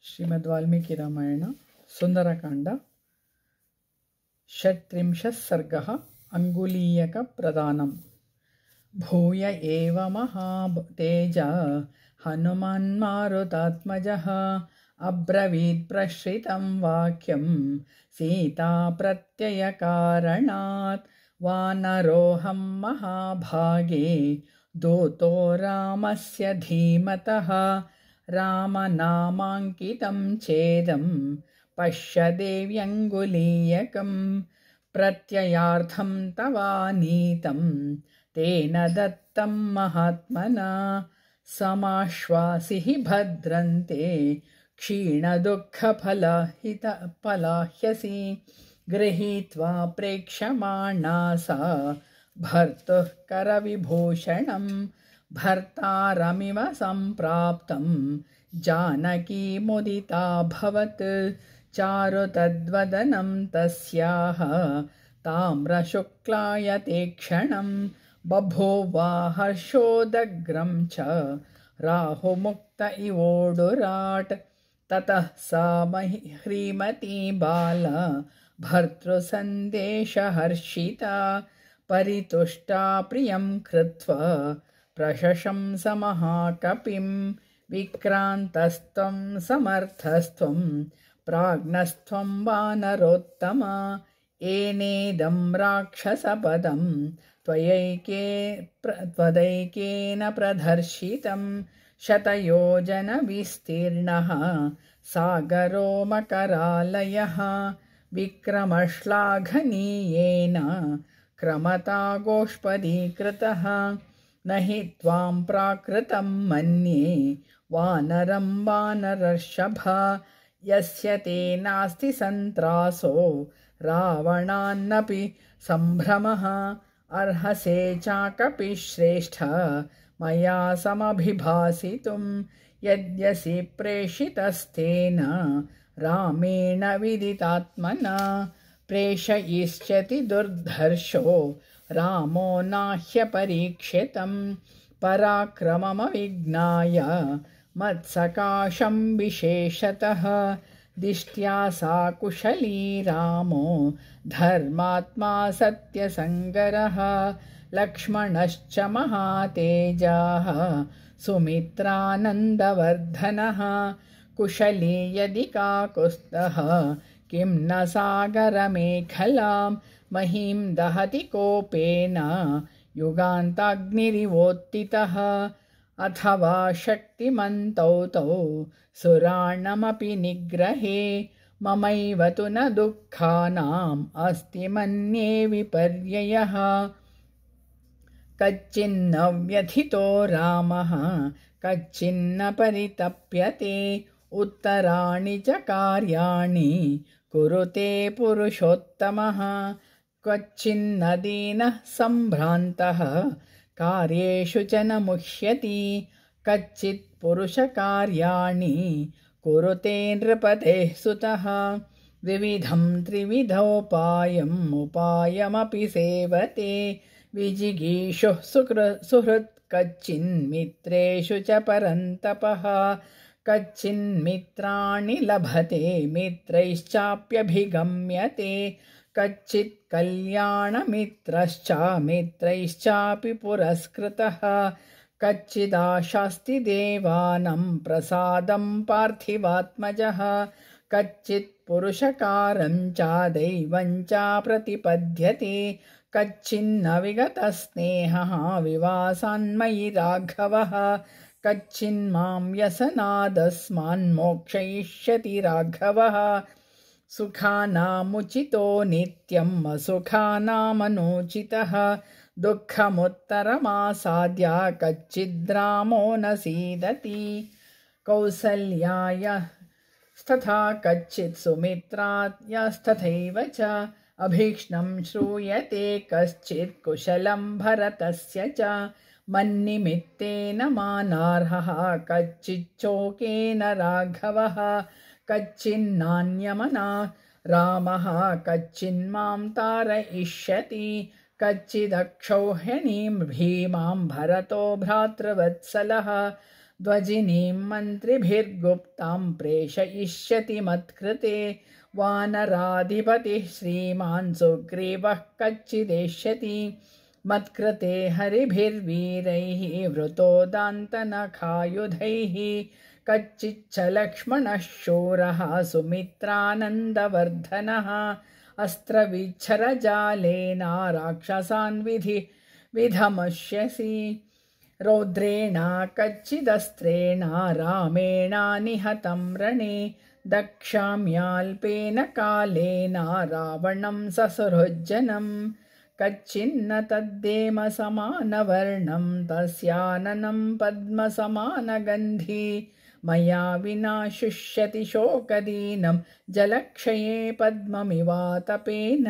श्रीमद्वाल्मीकि रामायण सुंदरकांड 36 सर्गः अंगुलीयक प्रदानम्। भूय एव महातेज हनुमन्मारुतात्मजः अब्रवीत् प्रश्रितं वाक्यं सीता प्रत्ययकारणात्। वानरोऽहं महाभागे दूतो रामस्य धीमतः। रामनामाङ्कितं चेदं पश्य देव्यङ्गुलीयकं। प्रत्ययार्थं तवानीतं तेन दत्तं महात्मना। समाश्वासिः भद्रन्ते क्षीणदुःखफलाह्यसि। गृहीत्वा प्रेक्ष्यमाणा सा भर्तुः करविभूषणं। भर्तारमिव सम्प्राप्तं जानकी मुदिताभवत्। चारु तद्वदनं तस्याः ताम्रशुक्लायते क्षणं। बभूवा हर्षोदग्रं च राहुमुक्त इवोडुराट्। ततः सा ह्रीमती बाला भर्तृसन्देशहर्षिता। परितुष्टा प्रियं कृत्वा प्रशशंस महाकपिं। विक्रान्तस्त्वं समर्थस्त्वं प्राज्ञस्त्वं वानरोत्तमा। एनेदं राक्षसपदं त्वदैकेन प्रदर्शितं। शतयोजनविस्तीर्णः सागरो मकरालयः। विक्रमश्लाघनीयेन क्रमता गोष्पदीकृतः। न हि त्वां प्राकृतं मन्ये वानरं वानरर्षभा। यस्य ते नास्ति सन्त्रासो रावणान्नपि सम्भ्रमः। अर्हसे चाकपिश्रेष्ठ मया समभिभासितुं। यद्यसि प्रेषितस्तेन रामेण विदितात्मना। प्रेषयिष्यति दुर्धर्षो रामो नाह्यपरीक्षितं। पराक्रममविज्ञाय मत्सकाशं विशेषतः। दिष्ट्या सा कुशली रामो धर्मात्मा सत्यसङ्गरः। लक्ष्मणश्च महातेजाः सुमित्रानन्दवर्धनः। कुशली यदि काकुत्स्थः किं न सागरमेखलां। महीं दहति कोपेन युगान्ताग्निरिवोत्थितः। अथवा शक्तिमन्तौ तौ सुराणमपि निग्रहे। ममैव तु न दुःखानाम् अस्ति मन्ये विपर्ययः। कच्चिन्न व्यथितो रामः कच्चिन्न परितप्यते। उत्तराणि च कार्याणि कुरुते पुरुषोत्तमः। क्वचिन्न दीनः सम्भ्रान्तः कार्येषु च न मुह्यति। कच्चित् पुरुषकार्याणि कुरुते नृपतेः सुतः। विविधं त्रिविधोपायमपि सेवते। विजिगीषुः सुहृत् कच्चिन्मित्रेषु च परन्तपः। कच्चिन्मित्राणि लभते मित्रैश्चाप्यभिगम्यते। कच्चित् कल्याणमित्रश्च मित्रैश्चापि पुरस्कृतः। कच्चिदाशास्ति देवानं प्रसादं पार्थिवात्मजः। कच्चित् पुरुषकारं च दैवं च प्रतिपद्यते। कच्चिन्न विगतस्नेहः विवासान्मयि राघवः। कच्चिन्मां व्यसनादस्मान्मोक्षयिष्यति राघवः। सुखानामुचितो नित्यम् असुखानामनूचितः। दुःखमुत्तरमासाद्य कच्चिद्रामो न सीदति। कौसल्यायस्तथा कच्चित् सुमित्रायस्तथैव च। अभीक्ष्णं श्रूयते कश्चित् कुशलं भरतस्य च। मन्निमित्तेन मानार्हः कच्चिच्चोकेन राघवः। कच्चिन्नान्यमना रामः कच्चिन्मां तारयिष्यति। कच्चिदक्षौहिणीं भीमां भरतो भ्रातृवत्सलः। ध्वजिनीं मन्त्रिभिर्गुप्तां प्रेषयिष्यति मत्कृते वानराधिपतिः श्रीमान् सुग्रीवः कच्चिदेष्यति मत्कृते हरिभिर्वीरैः वृतोदान्तनखायुधैः कच्चिच्च लक्ष्मणः शूरः सुमित्रानन्दवर्धनः अस्त्रविच्छरजालेन राक्षसान् विधमष्यसि रौद्रेण कच्चिदस्त्रेण रामेण निहतं रणे दक्षाम्याल्पेन कालेन रावणं ससुहृज्जनम् कच्चिन्न तद्देम समानवर्णं तस्याननं पद्मसमानगन्धी मया विना शुष्यति शोकदीनं जलक्षये पद्ममिवातपेन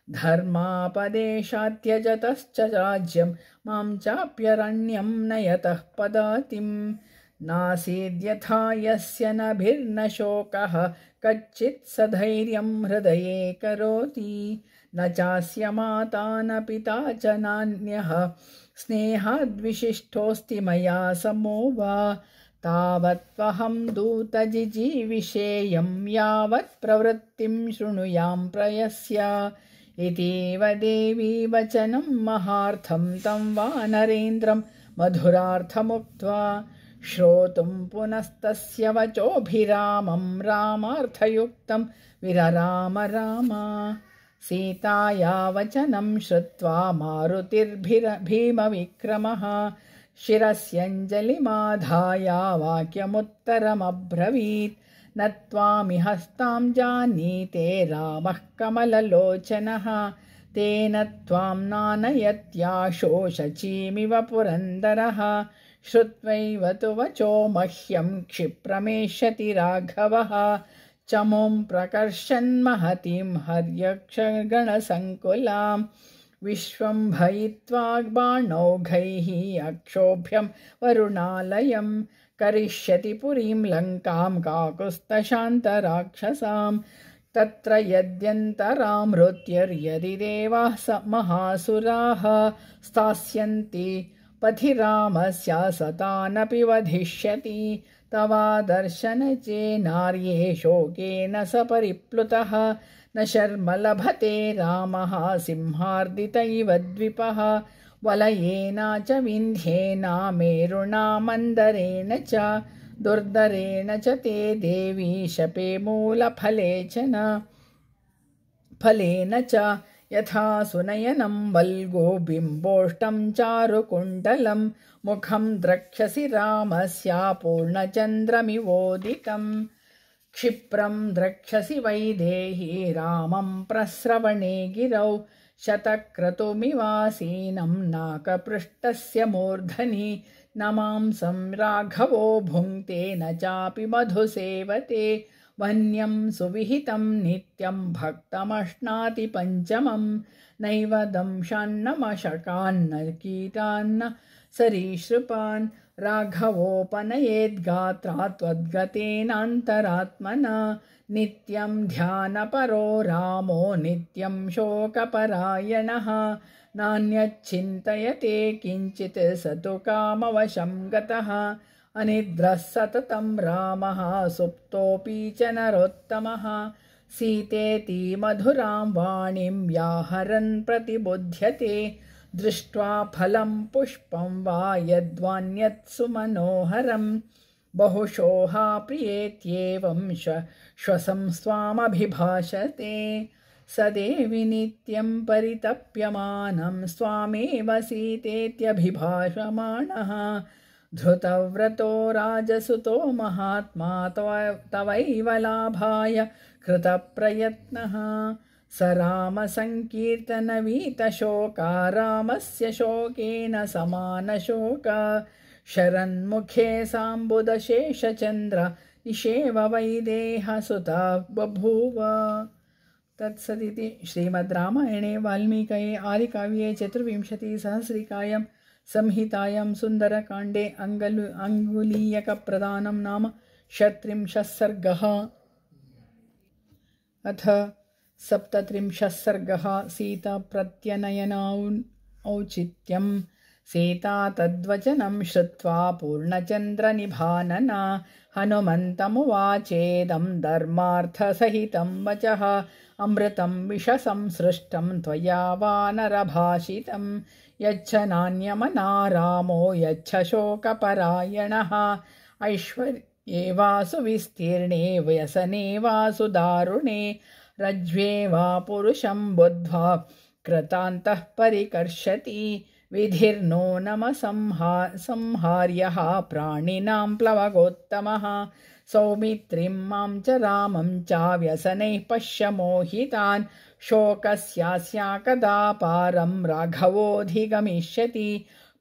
धर्मापदेशात्यजतश्च राज्यं मां चाप्यरण्यं नयतः पदातिं नासीद्यथा यस्य नभिर्न शोकः कच्चित् सधैर्यं हृदये करोति न चास्य माता न पिता च नान्यः स्नेहाद्विशिष्टोऽस्ति मया समो वा तावत्त्वहं दूतजिजीविषेयं यावत् प्रवृत्तिं शृणुयां प्रयस्य इतीव देवी वचनं महार्थं तं वानरेन्द्रं मधुरार्थमुक्त्वा श्रोतुं पुनस्तस्य वचोभिरामं रामार्थयुक्तं विरराम राम सीताया वचनं श्रुत्वा मारुतिर्भीमविक्रमः शिरस्यञ्जलिमाधाय वाक्यमुत्तरमब्रवीत् न त्वामि हस्तां जानीते रामः कमललोचनः तेन त्वां नानयत्याशो शचीमिव पुरन्दरः श्रुत्वैव तु वचो मह्यं क्षिप्रमेष्यति राघवः चमुं प्रकर्षन्महतीं हर्यक्षगणसङ्कुलां विश्वम्भयित्वा बाणौघैः अक्षोभ्यं वरुणालयं करिष्यति पुरीं लङ्कां काकुत्स्थशान्तराक्षसां तत्र यद्यन्तरामृत्युर्यदि देवाः महासुराः स्थास्यन्ति पथि रामस्य सतानपि वधिष्यति तवादर्शनचेनार्ये शोकेन स परिप्लुतः न शर्म लभते रामः सिंहार्दितैव द्विपः वलयेन च विन्ध्येन मेरुणा मन्दरेण च दुर्धरेण च ते देवी शपे मूलफलेन च यथा सुनयनं वल्गो बिम्बोष्टं चारुकुण्डलं मुखं द्रक्ष्यसि रामस्य पूर्णचन्द्रमिवोदितं क्षिप्रं द्रक्ष्यसि वैदेही रामं प्रस्रवणे गिरौ शतक्रतुमिवासीनं नाकपृष्ठस्य मूर्धनि न मांसं राघवो भुङ्क्ते न चापि मधुसेवते वन्यं सुविहितं नित्यं भक्तमश्नाति पञ्चमं नैव दंशान्नमशकान्न कीटान्न सरीसृपान् राघवोपनयेद्गात्रा त्वद्गतेनान्तरात्मना नित्यं ध्यानपरो रामो नित्यं शोकपरायणः नान्यच्चिन्तयते किञ्चित् स तु कामवशं गतः अनिद्रः सततं रामः सुप्तोऽपि च नरोत्तमः सीतेति मधुरां वाणीं व्याहरन् प्रतिबुध्यते दृष्ट्वा फलं पुष्पं वा यद्वान्यत् सुमनोहरं बहुशोहा प्रियेत्येवं श्वसं स्वामभिभाषते सदेवि नित्यं परितप्यमानं स्वामेव सीतेत्यभिभाषमाणः धृतव्रतो राजसुतो महात्मा तवैव लाभाय कृतप्रयत्नः स रामसङ्कीर्तनवीतशोका रामस्य शोकेन समानशोका शरन्मुखे साम्बुदशेषचन्द्र निषेव वैदेहसुता बभूव। तत्सदिति श्रीमद् रामायणे वाल्मीकये आदिकाव्ये चतुर्विंशतिसहस्रिकायां संहितायां सुन्दरकाण्डे अङ्गुलीयकप्रदानं नाम 37 सर्गः। अथ 37 सर्गः सीताप्रत्यनयनौचित्यं सीता तद्वचनं श्रुत्वा पूर्णचन्द्रनिभानना हनुमन्तमुवाचेदं धर्मार्थसहितं वचः अमृतं विषसंसृष्टं त्वया वानरभाषितं यच्छ नान्यमना रामो यच्छ शोकपरायणः ऐश्वर्ये वा सुविस्तीर्णे व्यसने वा सुदारुणे रज्ज्वे वा पुरुषं बुद्ध्वा कृतान्तः परिकर्षति विधिर्नूनमसंहार्यः प्राणिनां प्लवगोत्तमः सौमित्रिं मां च रामं च व्यसनैः पश्य मोहितान् शोकस्यास्या कदा पारं राघवोऽधिगमिष्यति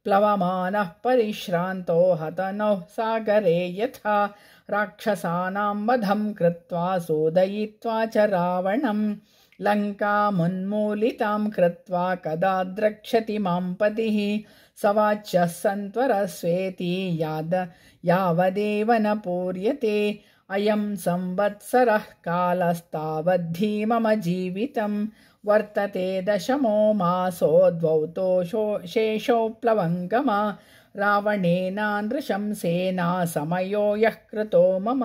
प्लवमानः परिश्रान्तो हतनौ सागरे यथा राक्षसानां वधं कृत्वा सोदयित्वा च रावणं लङ्कामुन्मूलितां कृत्वा कदा द्रक्ष्यति मां पतिः सवाच्यः सन्त्वरस्वेति यावदेव न पूर्यते अयं संवत्सरः कालस्तावद्धि मम जीवितं वर्तते दशमो मासो द्वौतो शेषो प्लवङ्गमा रावणेनानृशंसेना समयो यः कृतो मम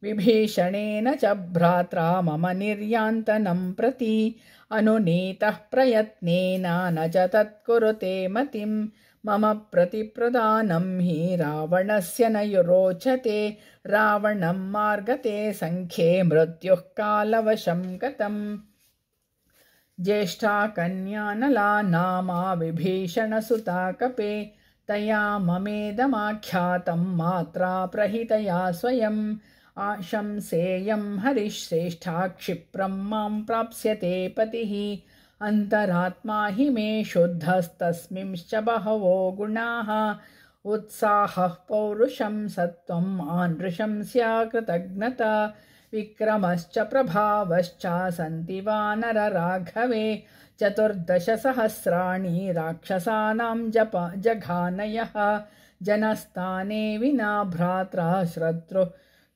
विभीषणेन च भ्रात्रा मम निर्यान्तनं प्रति अनुनीतः प्रयत्नेन न च तत्कुरुते मतिं मम प्रतिप्रदानं हि रावणस्य न रोचते रावणं मार्गते सङ्ख्ये मृत्युः कालवशं गतम् ज्येष्ठा कन्यानला नामा विभीषणसुता कपे तया ममेदमाख्यातं मात्रा प्रहितया स्वयं आशंसेयं हरिश्रेष्ठा क्षिप्रं मां प्राप्स्यते पतिः अन्तरात्मा हि मे शुद्धस्तस्मिंश्च बहवो गुणाः उत्साहः पौरुषं सत्त्वम् आनृशंस्या कृतज्ञता विक्रमश्च प्रभावश्च सन्ति वानरराघवे 14 सहस्राणि राक्षसानां जघानयः जनस्थाने विना भ्रात्रा श्रोतृ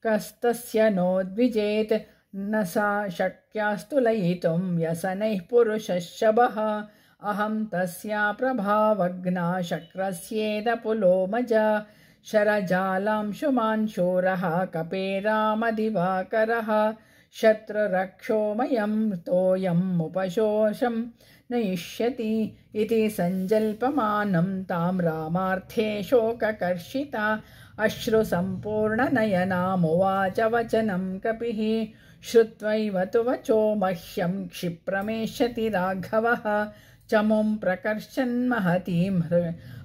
कस्तस्य नोद्विजेत् न सा शक्यास्तुलयितुं व्यसनैः पुरुषशबः अहं तस्या प्रभावग्ना शक्रस्येदपुलोमजा शरजालांशुमान् शूरः कपेरामदिवाकरः शत्रुरक्षोमयं तोयमुपशोषं नयिष्यति इति सञ्जल्पमानं तां रामार्थे शोककर्षिता अश्रुसम्पूर्णनयनामुवाच वचनं कपिः श्रुत्वैव तु वचो मह्यं क्षिप्रमेष्यति राघवः चमुं प्रकर्षन्महतीं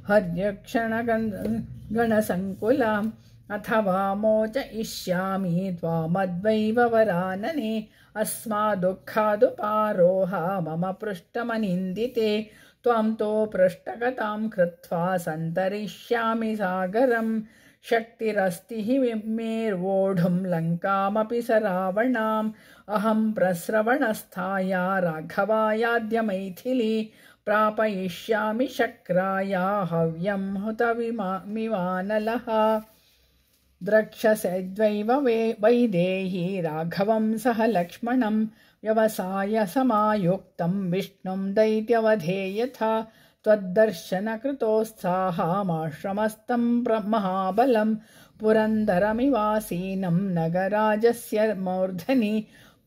हर्यक्षणगणसङ्कुलाम् अथवा मोचयिष्यामि त्वामद्वैव वरानने अस्मादुःखादुपारोह मम पृष्ठमनिन्दिते त्वां तो पृष्ठगतां कृत्वा सन्तरिष्यामि सागरं शक्तिरस्ति हि मे वोढुं लङ्कामपि स रावणाम् अहं प्रस्रवणस्थाया राघवायाद्य मैथिली प्रापयिष्यामि शक्राया हव्यं हुतमिवानलः द्रक्ष्यसेद्वैव वैदेही राघवं सह लक्ष्मणं व्यवसाय समायुक्तं विष्णुं दैत्यवधे यथा त्वद्दर्शनकृतोत्साहमाश्रमस्थं महाबलं पुरन्दरमिवासीनं नगराजस्य मूर्धनि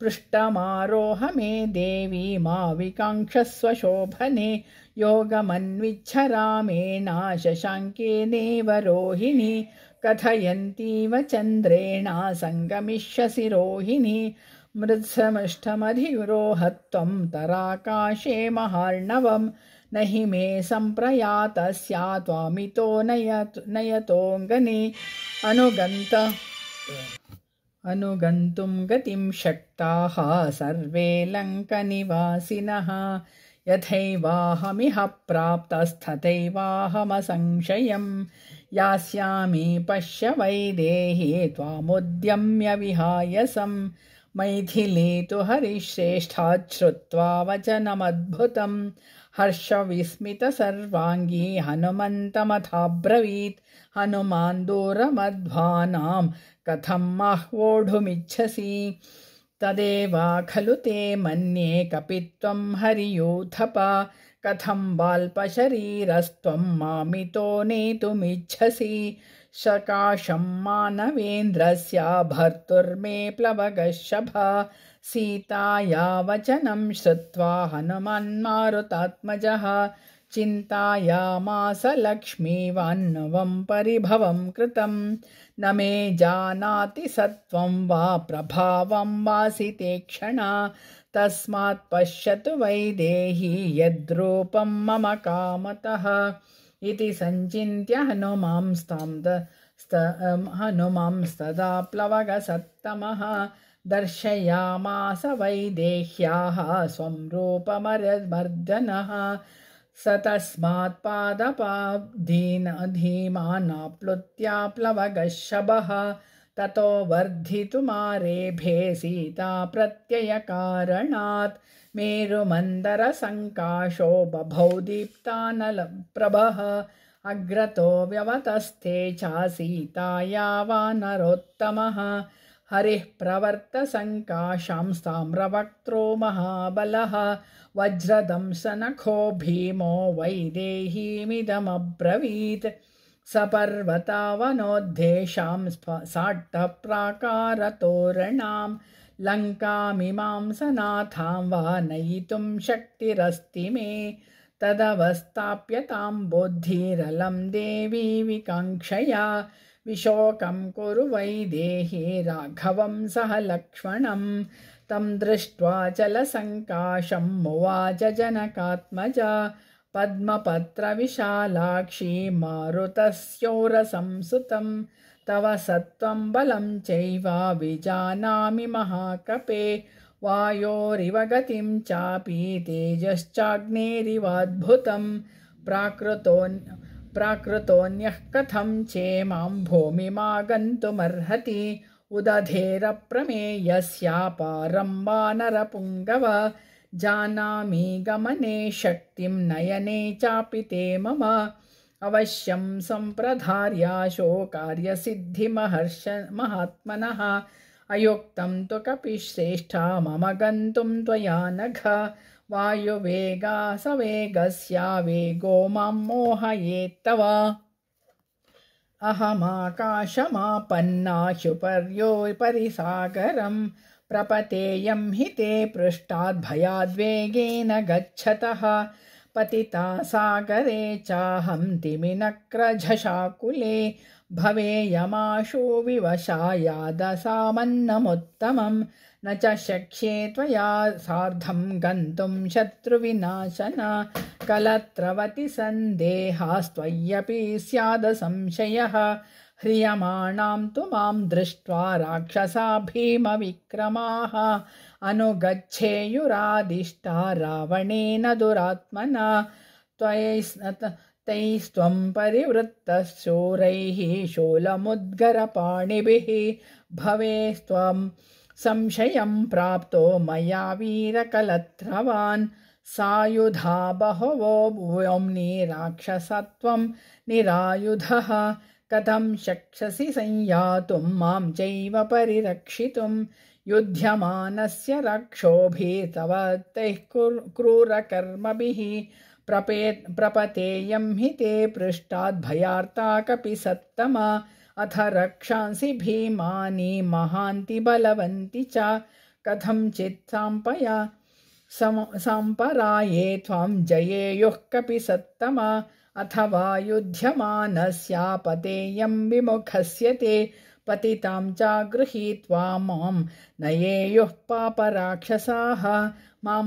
पृष्ठमारोह मे देवी मा विकाङ्क्षस्व शोभने योगमन्विच्छ रामेण शशाङ्केनेव रोहिणी कथयन्तीव चन्द्रेण सङ्गमिष्यसि रोहिणी मृत्समिष्टमधिरोहत्वं तराकाशे महार्णवं न हि मे सम्प्रयातस्या त्वामितो नयतोऽङ्गने अनुगन्तुं गतिं शक्ताः सर्वे लङ्कनिवासिनः यथैवाहमिह प्राप्तस्तथैवाहमसंशयं यास्यामि पश्य वैदेही त्वामुद्यम्य विहायसं मैथिली तु हरिश्रेष्ठात् श्रुत्वा वचनमद्भुतं हर्षविस्मितसर्वाङ्गी हनुमन्तमथाब्रवीत् हनुमान् दूरमध्वानां कथम् आह्वोढुमिच्छसि तदेव खलु ते मन्ये कपि त्वं हरियूथप कथं बाल्पशरीरस्त्वं मामितो नेतुमिच्छसि सकाशं मानवेन्द्रस्य भर्तुर्मे प्लवगशभा सीताया वचनं श्रुत्वा हनुमन्मारुतात्मजः चिन्तायामास लक्ष्मीवान्नवं परिभवं कृतं न मे जानाति सत्वं वा प्रभावं वासिते क्षणा तस्मात् पश्यतु वैदेही यद्रूपं मम कामतः इति सञ्चिन्त्य हनुमांस्तदा प्लवगसत्तमः दर्शयामास वैदेह्याः स्वं रूपमर्दनः स तस्मात् पादपाधीमानाप्लुत्या प्लवगशभः ततो वर्धितुमारेभे सीता प्रत्ययकारणात् मेरुमन्दरसङ्काशो बभौ दीप्तानलप्रभः अग्रतो व्यवतस्थे च सीताया वानरोत्तमः हरिः प्रवर्तसङ्काशांस्ताम्रवक्त्रो महाबलः वज्रदंशनखो भीमो वैदेहीमिदमब्रवीत् सपर्वतावनोद्देशां साट्टप्राकारतोरणां लङ्कामिमां सनाथां वा नयितुं शक्तिरस्ति मे तदवस्थाप्यतां बुद्धिरलं देवी विकाङ्क्षया विशोकं कुरु वैदेही राघवं सह लक्ष्मणं तं दृष्ट्वा चलसङ्काशं मुवाच जनकात्मजा पद्मपत्रविशालाक्षी मारुतस्योरसंसुतं तव सत्त्वं बलं चैव विजानामि महाकपे वायोरिव गतिं चापि तेजश्चाग्नेरिवाद्भुतं प्राकृतोऽन्यः कथं चेमां भूमिमागन्तुमर्हति उदधेरप्रमेयस्यापारं वानरपुङ्गव जानामि गमने शक्तिं नयने चापि ते मम अवश्यं सम्प्रधार्याशो कार्यसिद्धिमहात्मनः अयुक्तं तु कपिश्रेष्ठा मम गन्तुं त्वया नघ वायुवेगा सवेगस्या वेगो मां मोहयेत्तव अहमाकाशमापन्ना ह्युपर्योपरि सागरं प्रपतेयं हि ते पृष्ठाद् भयाद्वेगेन गच्छतः पतिता सागरे चाहं तिमिनक्रझशाकुले भवेयमाशु विवशायादसामन्नमुत्तमं न च शक्ये त्वया सार्धं गन्तुं शत्रुविनाशन कलत्रवति सन्देहास्त्वय्यपि स्याद संशयः ह्रियमाणां तु मां दृष्ट्वा राक्षसा भीमविक्रमाः अनुगच्छेयुरादिष्टा रावणेन दुरात्मना तैस्त्वं परिवृत्तशूरैः शूलमुद्गरपाणिभिः भवेस्त्वं संशयं प्राप्तो मया वीरकलत्रवान् सायुधा बहवो व्योम्नि राक्षसत्वं निरायुधः कथं शक्ष्यसि संयातुं मां चैव परिरक्षितुं युध्यमानस्य रक्षोभिस्तव तैः क्रूरकर्मभिः प्रपतेयं हि ते पृष्ठाद् भयार्ता कपिसत्तमा अथ रक्षांसि भीमानि महान्ति बलवन्ति च कथञ्चित् साम्पराये त्वां जयेयुः कपिसत्तमा अथवा युध्यमानस्यापतेयं विमुखस्य ते पतितां च गृहीत्वा मां नयेयुः पापराक्षसाः मां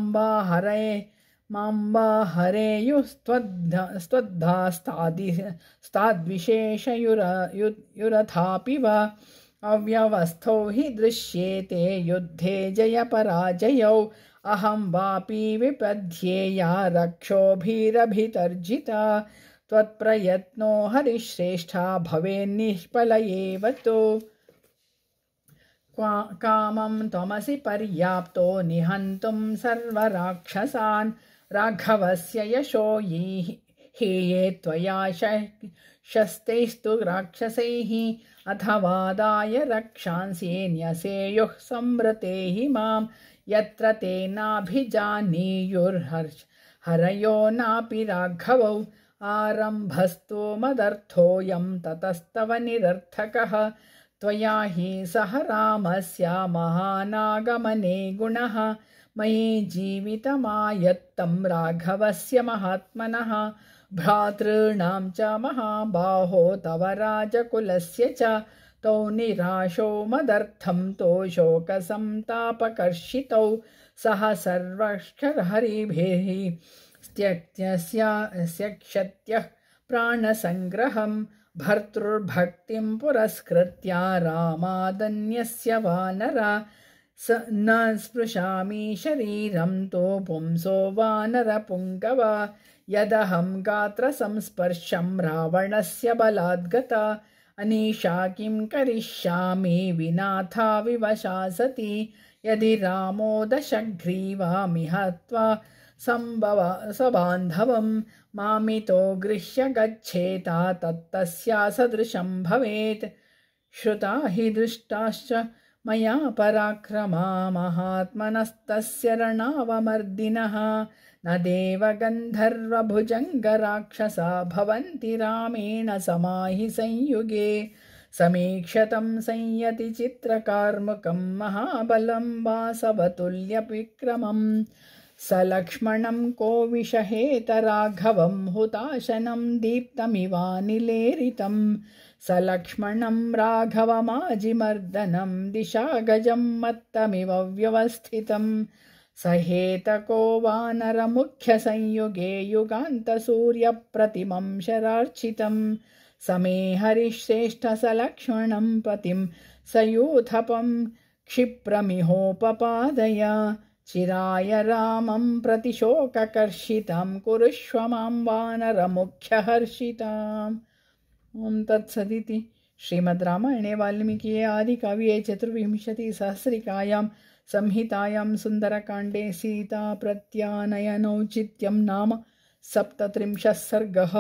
बाहरेयुस्त्वद्धास्ताद्विशेषयुरथापि वा अव्यवस्थौ हि दृश्येते युद्धे जयपराजयौ अहं वापि विपद्येया रक्षोभिरभितर्जिता त्वत्प्रयत्नो हरिश्रेष्ठा भवेन्निष्फल एव तु कामं त्वमसि पर्याप्तो निहन्तुं सर्वराक्षसान् राघवस्य यशो हि ये त्वया शस्तैस्तु राक्षसैः अथवादाय रक्षांसि न्यसेयुः संवृते हि मां यत्र तेनाभिजानीयुर्हर्ष हरयो नापि राघवौ आरम्भस्तो मदर्थोऽयं ततस्तव निरर्थकः त्वया हि सह रामस्य महानागमने गुणः मयि जीवितमायत्तं राघवस्य महात्मनः भ्रातॄणां च महाबाहो तव राजकुलस्य च तौ निराशो मदर्थं तो शोकसन्तापकर्षितौ सह सर्वक्षरहरिभिः त्यक्त्यः प्राणसङ्ग्रहं भर्तृर्भक्तिं पुरस्कृत्य रामादन्यस्य वानर न स्पृशामि शरीरं तो पुंसो वानरपुङ्गव यदहं गात्रसंस्पर्शं रावणस्य बलाद्गता अनीशा किं करिष्यामि विनाथा विवशा सती यदि रामो दशग्रीवामिह त्वा सबान्धवं मामितो गृह्य गच्छेता तत्तस्या सदृशं भवेत् श्रुता हि दृष्टाश्च मया पराक्रमा महात्मनस्तस्य रणावमर्दिनः न देवगन्धर्वभुजङ्गराक्षसा भवन्ति रामेण समाहि संयुगे समीक्षतं संयति चित्रकार्मुकं महाबलं वासवतुल्यविक्रमं सलक्ष्मणं को विषहेत राघवं हुताशनं दीप्तमिवानिलेरितं सलक्ष्मणं राघवमाजिमर्दनं दिशागजं मत्तमिव व्यवस्थितं सहेतको वानरमुख्यसंयुगे युगान्तसूर्यप्रतिमं शरार्चितं समे हरिश्रेष्ठसलक्ष्मणं पतिं सयूथपं क्षिप्रमिहोपपादय चिराय रामं प्रतिशोककर्षितं कुरुष्व मां वानरमुख्यहर्षिताम्। ॐ तत्सदिति श्रीमद् रामायणे वाल्मीकिये आदिकाव्ये चतुर्विंशतिसहस्रिकायां संहितायां सुन्दरकाण्डे सीताप्रत्यानयनौचित्यं नाम 37 सर्गः।